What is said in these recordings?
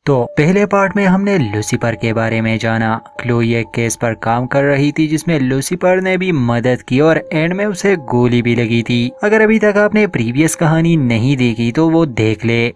تو پہلے پارٹ میں ہم نے لوسیفر کے بارے میں جانا۔ کلوئی ایک کیس پر کام کر رہی تھی جس میں لوسیفر نے بھی مدد کی اور اینڈ میں اسے گولی بھی لگی تھی۔ اگر ابھی تک آپ نے پریویس کہانی نہیں دیکھی تو وہ دیکھ لے۔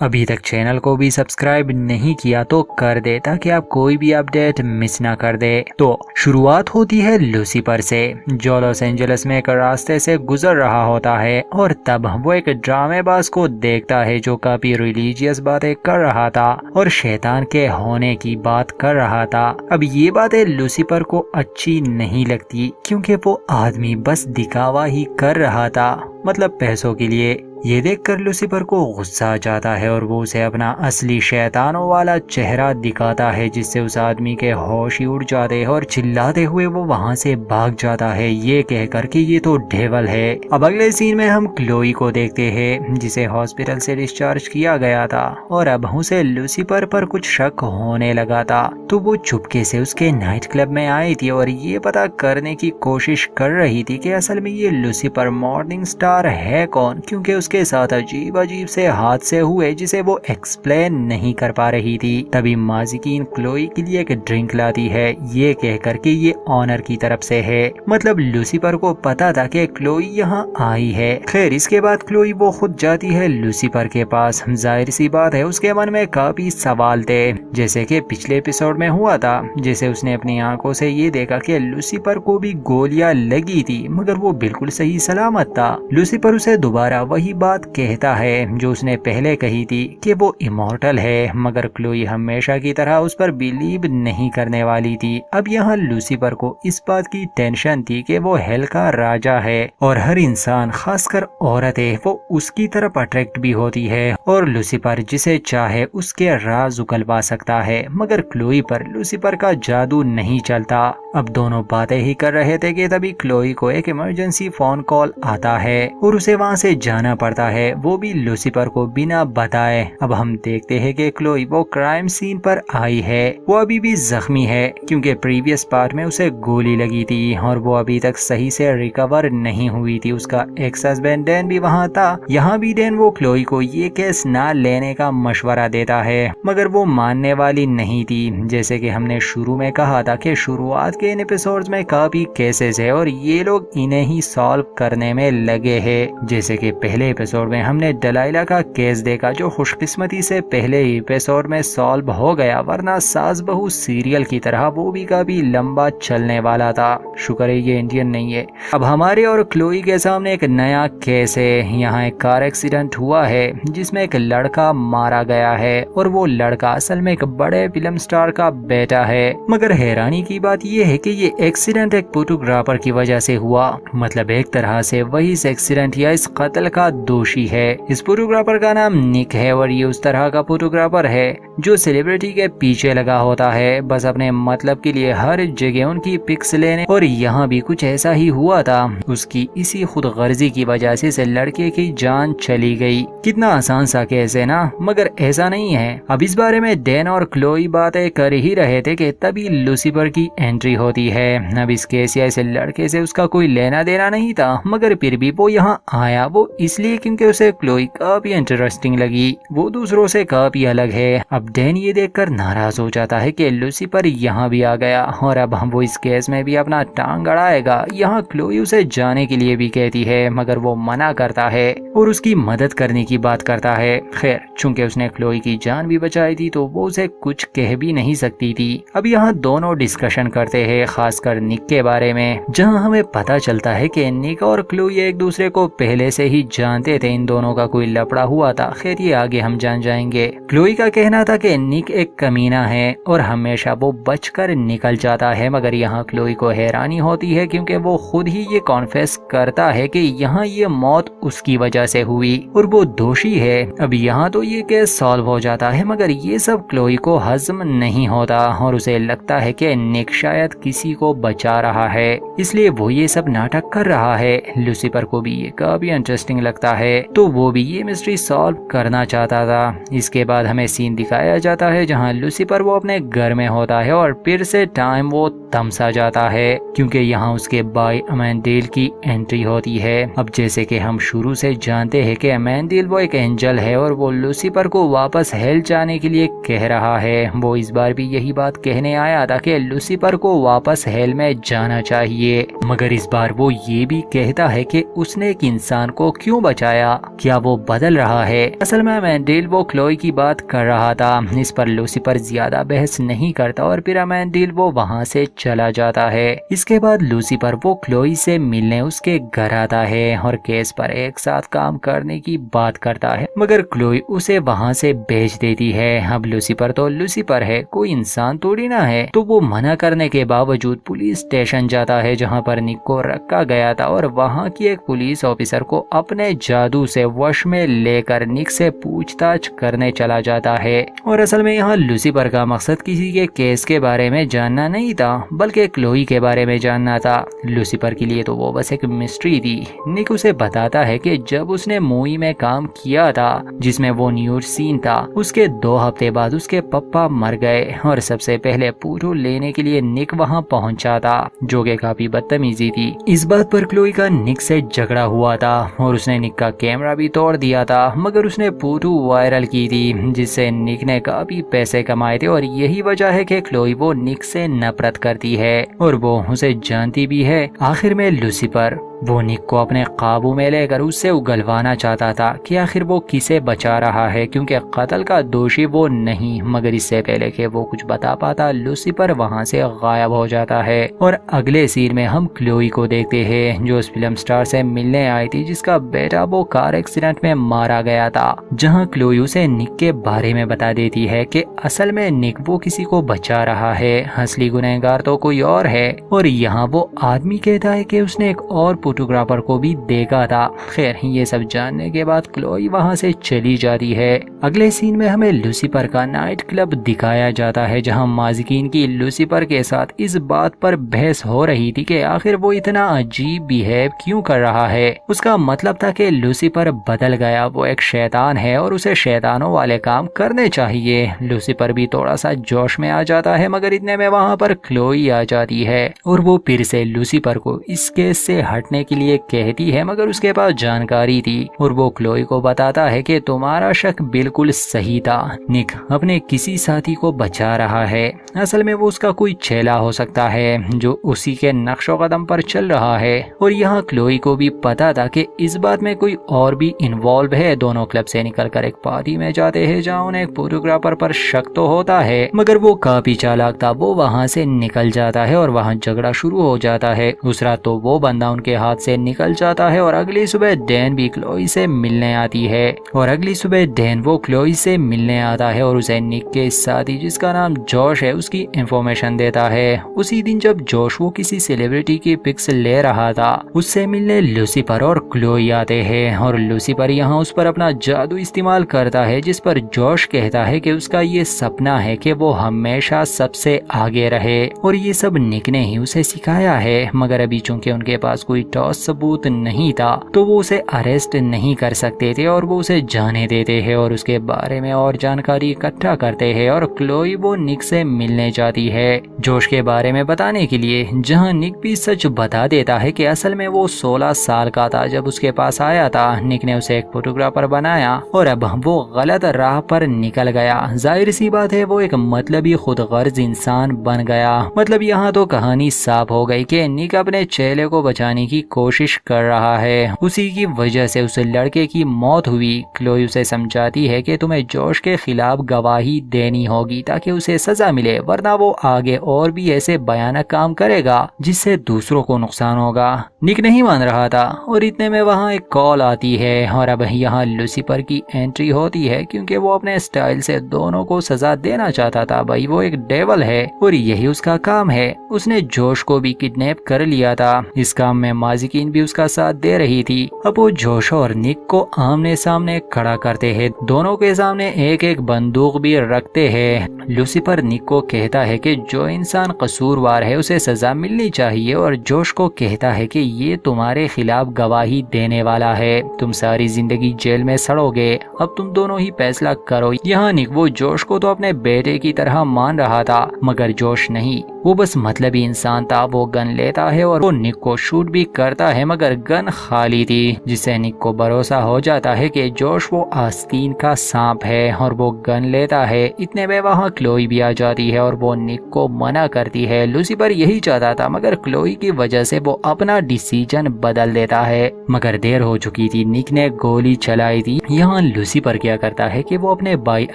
ابھی تک چینل کو بھی سبسکرائب نہیں کیا تو کر دے تاکہ آپ کوئی بھی اپڈیٹ مس نہ کر دے۔ تو شروعات ہوتی ہے لوسیفر سے، جو لاس اینجلس میں ایک راستے سے گزر رہا ہوتا ہے اور تب وہ ایک ڈرامے باز کو دیکھتا ہے جو کافی ریلیجیس باتیں کر رہا تھا اور شیطان کے ہونے کی بات کر رہا تھا۔ اب یہ باتیں لوسیفر کو اچھی نہیں لگتی کیونکہ وہ آدمی بس دکھاوا ہی کر رہا تھا، مطلب پیسوں کے لیے۔ یہ دیکھ کر لوسیفر کو غصہ آ جاتا ہے اور وہ اسے اپنا اصلی شیطانوں والا چہرہ دکھاتا ہے جس سے اس آدمی کے ہوش ہی اڑ جاتے ہیں اور چلاتے ہوئے وہ وہاں سے بھاگ جاتا ہے یہ کہہ کر کہ یہ تو ڈیول ہے۔ اب اگلے سین میں ہم کلوئی کو دیکھتے ہیں جسے ہاسپٹل سے ڈسچارج کیا گیا تھا اور اب اسے لوسیفر پر کچھ شک ہونے لگا تھا، تو وہ چپکے سے اس کے نائٹ کلب میں آئی تھی اور یہ پتا کرنے کی کوشش کر رہی تھی کہ اصل میں یہ لوسیفر مارننگ سٹار ہے کون، کیونکہ اس کے ساتھ عجیب سے حادثے ہوئے جسے وہ ایکسپلین نہیں کر پا رہی تھی۔ تبھی مازیکین کلوئی کے لیے ایک ڈرنک لاتی ہے یہ کہہ کر کہ یہ آنر کی طرف سے ہے، مطلب لوسیفر کو پتا تھا کہ کلوئی یہاں آئی ہے۔ خیر اس کے بعد کلوئی وہ خود جاتی ہے لوسیفر کے پاس۔ ظاہر سی بات ہے اس کے من میں کافی سوال تھے، جیسے کہ پچھلے ایپیسوڈ میں ہوا تھا جیسے اس نے اپنی آنکھوں سے یہ دیکھا کہ لوسیفر کو بھی گولیاں لگی تھی مگر وہ بالکل صحیح سلامت تھا۔ لوسیفر اسے دوبارہ وہی بات کہتا ہے جو اس نے پہلے کہی تھی کہ وہ امورٹل ہے، مگر کلوئی ہمیشہ کی طرح اس پر بیلیو نہیں کرنے والی تھی۔ اب یہاں لوسیفر کو اس بات کی ٹینشن تھی کہ وہ ہیل کا راجا ہے اور ہر انسان خاص کر عورتیں وہ اس کی طرف اٹریکٹ بھی ہوتی ہے اور لوسیفر جسے چاہے اس کے راز اگلوا سکتا ہے، مگر کلوئی پر لوسیفر کا جادو نہیں چلتا۔ اب دونوں باتیں ہی کر رہے تھے کہ تبھی کلوئی کو ایک ایمرجنسی فون کال آتا ہے اور اسے وہاں سے جانا پڑتا ہے، وہ بھی لوسیفر کو بنا بتائے۔ اب ہم دیکھتے ہیں کہ کلوئی وہ کرائم سین پر آئی ہے، وہ ابھی بھی زخمی ہے کیونکہ پریویس پارٹ میں اسے گولی لگی تھی اور وہ ابھی تک صحیح سے ریکور نہیں ہوئی تھی۔ اس کا ایکس ہسبینڈ ڈین بھی وہاں تھا۔ یہاں بھی ڈین وہ کلوئی کو یہ کیس نہ لینے کا مشورہ دیتا ہے مگر وہ ماننے والی نہیں تھی۔ جیسے کہ ہم نے شروع میں کہا تھا کہ شروعات کے ان ایپیسوڈز میں کافی کیسز ہے اور یہ لوگ انہیں ہی سالو کرنے میں لگے ہیں۔ جیسے کہ پہلے ایپیسوڈ میں ہم نے ڈلائلا کا کیس دیکھا جو خوش قسمتی سے پہلے ایپیسوڈ میں سالو ہو گیا، ورنہ ساس بہو سیریل کی طرح وہ بھی کافی لمبا چلنے والا تھا۔ شکر ہے یہ انڈین نہیں ہے۔ اب ہمارے اور کلوئی کے سامنے ایک نیا کیس ہے۔ یہاں ایک کار ایکسیڈنٹ ہوا ہے جس میں ایک لڑکا مارا گیا ہے اور وہ لڑکا اصل میں ایک بڑے فلم سٹار کا بیٹا ہے، مگر حیرانی کی بات یہ ہے کہ یہ ایکسیڈنٹ ایک فوٹوگرافر کی وجہ سے ہوا، مطلب ایک طرح سے وہی اس ایکسیڈنٹ یا اس قتل کا دوشی ہے۔ اس فوٹوگرافر کا نام نک ہے اور یہ اس طرح کا فوٹوگرافر ہے جو سیلیبریٹی کے پیچھے لگا ہوتا ہے بس اپنے مطلب کے لیے ہر جگہ ان کی پکس لینے، اور یہاں بھی کچھ ایسا ہی ہوا تھا۔ اس کی اسی خود غرضی کی وجہ سے اس لڑکے کی جان چلی گئی۔ کتنا آسان سا کیس ہے نا، مگر ایسا نہیں ہے۔ اب اس بارے میں ڈین اور کلوئی باتیں کر ہی رہے تھے کہ تبھی لوسیفر کی انٹری ہوتی ہے۔ اب اس کیس یا اس لڑکے سے اس کا کوئی لینا دینا نہیں تھا، مگر پھر بھی وہ یہاں آیا، وہ اس لیے کیونکہ اسے کلوئی کافی انٹرسٹنگ لگی، وہ دوسروں سے کافی الگ ہے۔ اب ڈین یہ دیکھ کر ناراض ہو جاتا ہے کہ لوسیفر یہاں بھی آ گیا اور اب وہ اس کیس میں بھی اپنا ٹانگ اڑائے گا۔ یہاں کلوئی اسے جانے کے لیے بھی کہتی ہے مگر وہ منع کرتا ہے اور اس کی مدد کرنے کی بات کرتا ہے۔ خیر چونکہ اس نے کلوئی کی جان بھی بچائی تھی تو وہ اسے کچھ کہہ بھی نہیں سکتی تھی۔ اب یہاں دونوں ڈسکشن کرتے ہیں خاص کر نک کے بارے میں، جہاں ہمیں پتا چلتا ہے کہ نک اور کلوئی ایک دوسرے کو پہلے سے ہی جانتے تھے، ان دونوں کا کوئی لفڑا ہوا تھا۔ خیر یہ آگے ہم جان جائیں گے۔ کلوئی کا کہنا تھا کہ نک ایک کمینہ ہے اور ہمیشہ وہ بچ کر نکل جاتا ہے، مگر یہاں کلوئی کو حیرانی ہوتی ہے کیونکہ وہ خود ہی یہ کانفیس کرتا ہے کہ یہاں یہ موت اس کی وجہ سے ہوئی اور وہ دوشی ہے۔ اب یہاں تو یہ کیس سالو ہو جاتا ہے مگر یہ سب کلوئی کو ہضم نہیں ہوتا اور اسے لگتا ہے کہ نک شاید किसी को बचा रहा है, इसलिए वो ये सब नाटक कर रहा है। लूसीफर को भी ये काफी इंटरेस्टिंग लगता है, तो वो भी ये मिस्ट्री सॉल्व करना चाहता था। इसके बाद हमें सीन दिखाया जाता है जहाँ लूसीफर वो अपने घर में होता है और फिर से टाइम वो थमसा जाता है, क्योंकि यहाँ उसके भाई अमेंडेल की एंट्री होती है। अब जैसे कि हम शुरू से जानते हैं कि अमेंडेल वो एक एंजल है और वो लूसीफर को वापस हेल जाने के लिए कह रहा है। वो इस बार भी यही बात कहने आया था कि लूसीफर को वापस हेल में जाना चाहिए, मगर इस बार वो ये भी कहता है कि उसने एक इंसान को क्यों बचाया, क्या वो बदल रहा है। असल में अमेंडेल वो क्लोई की बात कर रहा था। इस पर लूसीफर ज्यादा बहस नहीं करता और फिर अमेंडेल वो वहाँ से चला जाता है। इसके बाद लूसीफर वो क्लोई से मिलने उसके घर आता है और केस पर एक साथ काम करने की बात करता है, मगर क्लोई उसे वहाँ से भेज देती है। अब लूसीफर तो लूसीफर है, कोई इंसान थोड़ी ना है, तो वो मना करने के बावजूद पुलिस स्टेशन जाता है जहाँ पर निक को रखा गया था और वहाँ की एक पुलिस ऑफिसर को अपने जादू से वश में लेकर निक से पूछताछ करने चला जाता है। और असल में यहाँ लूसीफर का मकसद किसी के केस के बारे में जानना नहीं था, बल्कि क्लोई के बारे में जानना था। लूसीफर के लिए तो वो बस एक मिस्ट्री थी। निक उसे बताता है कि जब उसने मूवी में काम किया था जिसमें वो न्यूड सीन था, उसके 2 हफ्ते बाद उसके पप्पा मर गए और सबसे पहले पूरू लेने के लिए निक वहाँ पहुँचा था, जो कि काफी बदतमीजी थी। इस बात पर क्लोई का निक से झगड़ा हुआ था और उसने निक का कैमरा भी तोड़ दिया था, मगर उसने पूरू वायरल की थी जिससे निक ने काफी पैसे कमाए थे। और यही वजह है कि क्लोई वो निक से नफरत करती है और वो उसे जानती भी है। आखिर में लूसीफर वो निक को अपने काबू में लेकर उससे उगलवाना चाहता था कि आखिर वो किसे बचा रहा है, क्योंकि कत्ल का दोषी वो नहीं। मगर इससे पहले कि वो कुछ बता पाता, लूसीफर वहां से गायब हो जाता है। और अगले सीन में हम क्लोई को देखते हैं जो उस फिल्म स्टार से मिलने आई थी जिसका बेटा वो कार एक्सीडेंट में मारा गया था, जहाँ क्लोई उसे निक के बारे में बता देती है कि असल में निक वो किसी को बचा रहा है, असली गुनहगार तो कोई और है। और यहाँ वो आदमी कहता है कि उसने एक और फोटोग्राफर को भी देखा था। खैर ये सब जानने के बाद क्लोई वहां से चली जाती है। अगले सीन में हमें लूसीफर का नाइट क्लब दिखाया जाता है जहां माजिकीन की लूसीफर के साथ इस बात पर बहस हो रही थी कि आखिर वो इतना अजीब बिहेव क्यों कर रहा है। उसका मतलब था कि लूसीफर बदल गया, वो एक शैतान है और उसे शैतानों वाले काम करने चाहिए। लूसीफर भी थोड़ा सा जोश में आ जाता है, मगर इतने में वहां पर क्लोई आ जाती है और वो फिर से लूसीफर को इस केस से हटने के लिए कहती है, मगर उसके पास जानकारी थी और वो क्लोई को बताता है कि तुम्हारा शक बिल्कुल सही था, निक अपने किसी साथी को बचा रहा है। असल में वो उसका कोई चेला हो सकता है जो उसी के नक्शो कदम पर चल रहा है। और यहाँ क्लोई को भी पता था कि इस बात में कोई और भी इन्वॉल्व है। दोनों क्लब से निकलकर एक पार्टी में जाते हैं जहाँ उन्हें एक फोटोग्राफर पर शक तो होता है, मगर वो काफी चालाक था। वो वहाँ से निकल जाता है और वहाँ झगड़ा शुरू हो जाता है। उस रात तो वो बंदा उनके हाथ से निकल जाता है और अगली सुबह डैन भी क्लोई से मिलने आती है। और अगली सुबह डैन वो क्लोई से मिलने आता है और उसे निक के साथी जिसका नाम जॉश है उसकी इंफॉर्मेशन देता है। उसी दिन जब जॉश वो किसी सेलिब्रिटी की पिक्स ले रहा था, उससे मिलने लूसीफर और क्लोई आते हैं और लूसीफर यहाँ उस पर अपना जादू इस्तेमाल करता है, जिस पर जॉश कहता है कि उसका ये सपना है कि वो हमेशा सबसे आगे रहे और ये सब निक ने ही उसे सिखाया है। मगर अभी चूंकि उनके पास कोई ठोस सबूत नहीं था तो वो उसे अरेस्ट नहीं कर सकते थे और वो उसे जाने देते हैं और उसके बारे में और जानकारी इकट्ठा करते हैं। और क्लोई वो निक से मिलने जाती है जोश के बारे में बताने के लिए, जहां निक भी सच बता देता है कि असल में वो 16 साल का था जब उसके पास आया था। निक ने उसे एक फोटोग्राफर बनाया और अब वो गलत राह पर निकल गया। जाहिर सी बात है वो एक मतलबी खुदगर्ज इंसान बन गया। मतलब यहाँ तो कहानी साफ हो गई कि निक अपने चेले को बचाने की कोशिश कर रहा है, उसी की वजह से उस लड़के की मौत हुई। क्लोई उसे समझाती है कि तुम्हें जोश के खिलाफ गवाही देनी होगी ताकि उसे सजा मिले, वरना वो आगे और भी ऐसे भयानक काम करेगा जिससे दूसरों को नुकसान होगा। निक नहीं मान रहा था और इतने में वहाँ एक कॉल आती है और अब यहाँ लूसीफर की एंट्री होती है क्योंकि वो अपने स्टाइल से दोनों को सजा देना चाहता था। भाई वो एक डेवल है और यही उसका काम है। उसने जोश को भी किडनैप कर लिया था। इस काम में नवाज़िकीन भी उसका साथ दे रही थी। अब वो जोश और निक को आमने सामने खड़ा करते हैं, दोनों के सामने एक एक बंदूक भी रखते हैं। लूसीफर निक को कहता है कि जो इंसान कसूरवार है उसे सजा मिलनी चाहिए, और जोश को कहता है कि ये तुम्हारे खिलाफ गवाही देने वाला है, तुम सारी जिंदगी जेल में सड़ोगे, अब तुम दोनों ही फैसला करो। यहाँ निक वो जोश को तो अपने बेटे की तरह मान रहा था, मगर जोश नहीं, वो बस मतलबी इंसान था। वो गन लेता है और वो निक को शूट भी करता है, मगर गन खाली थी, जिससे निक को भरोसा हो जाता है कि जोश वो आस्तीन का सांप है, और वो गन लेता है। इतने में वहाँ क्लोई भी आ जाती है और वो निक को मना करती है। लूसीफर यही चाहता था, मगर क्लोई की वजह से वो अपना डिसीजन बदल देता है, मगर देर हो चुकी थी, निक ने गोली चलाई थी। यहाँ लूसीफर क्या करता है कि वो अपने भाई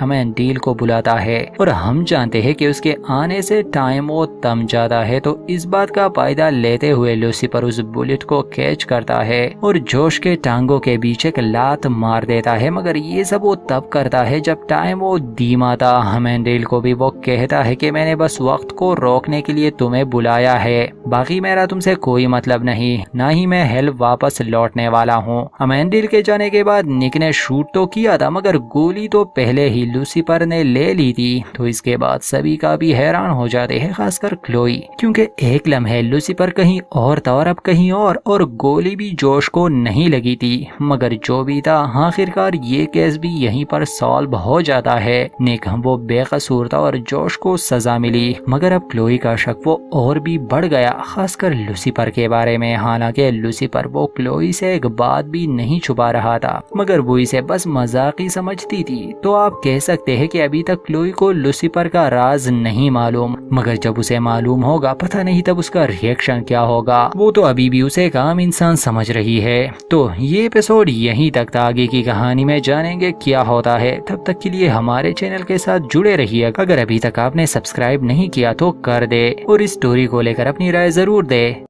अमेंडील को बुलाता है, और हम जानते हैं कि उसके आने से टाइम वो थम जाता है, तो इस बात का फायदा लेते हुए लूसीफर उस बुलेट को कैच करता है और जोश के टांगों के बीच एक लात मार देता है। मगर ये सब वो तब करता है जब टाइम वो धीमा था। अमेंडील को भी वो कहता है कि मैंने बस वक्त को रोकने के लिए तुम्हें बुलाया है, बाकी मेरा तुमसे कोई मतलब नहीं, ना ही मैं हेल्प वापस लौटने वाला हूँ। अमेंडील के जाने के बाद निक ने शूट तो किया था, मगर गोली तो पहले ही लूसीफर ने ले ली थी। तो इसके बाद सभी का भी हैरान हो जाते हैं, खासकर क्लोई, क्योंकि एक लम्हे लूसीफर कहीं और था और अब कहीं और गोली भी जोश को नहीं लगी थी। मगर जो भी था, आखिरकार ये केस भी यहीं पर सॉल्व हो जाता है। निक वो बेकसूर था और जोश को सजा मिली, मगर अब क्लोई का शक वो और भी बढ़ गया, खासकर लूसीफर के बारे में। हालांकि लूसीफर वो क्लोई से एक बात भी नहीं छुपा रहा था, मगर वो इसे बस मजाक ही समझती थी। तो आप कह सकते हैं कि अभी तक क्लोई को लूसीफर का राज नहीं मालूम, मगर जब उसे मालूम होगा, पता नहीं तब उसका रिएक्शन क्या होगा। वो तो अभी भी उसे एक आम इंसान समझ रही है। तो ये एपिसोड यहीं तक था, आगे की कहानी में जानेंगे क्या होता है। तब तक के लिए हमारे चैनल के साथ जुड़े रहिए। अगर अभी तक आपने सब्सक्राइब नहीं किया तो कर दे, और इस स्टोरी को लेकर अपनी राय जरूर दे।